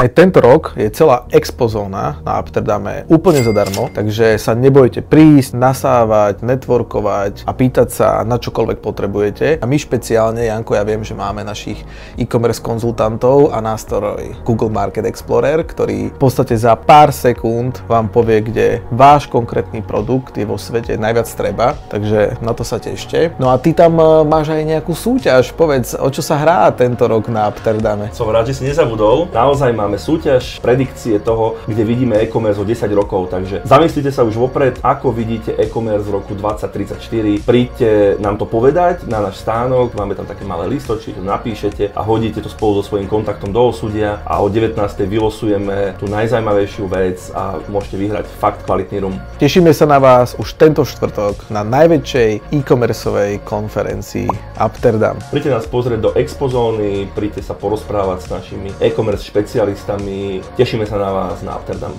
Aj tento rok je celá expozóna na Amsterdame úplne zadarmo, takže sa nebojte prísť, nasávať, networkovať a pýtať sa na čokoľvek potrebujete. A my špeciálne, Janko, ja viem, že máme našich e-commerce konzultantov a nástroj Google Market Explorer, ktorý v podstate za pár sekúnd vám povie, kde váš konkrétny produkt je vo svete najviac treba, takže na to sa tešte. No a ty tam máš aj nejakú súťaž, povedz, o čo sa hrá tento rok na Amsterdame? Som rád, že si nezabudol. Naozaj máme súťaž, predikcie toho, kde vidíme e-commerce o 10 rokov, takže zamyslite sa už vopred, ako vidíte e-commerce v roku 2034. Príďte nám to povedať na náš stánok, máme tam také malé listočky, to napíšete a hodíte to spolu so svojím kontaktom do osudia a o 19. vylosujeme tú najzaujímavejšiu vec a môžete vyhrať fakt kvalitný rum. Tešíme sa na vás už tento štvrtok na najväčšej e-commerceovej konferencii Amsterdam. Príďte nás pozrieť do expozóny, príďte sa porozprávať s našimi e-commerce špecialistami. Tešíme sa na vás na Amsterdam.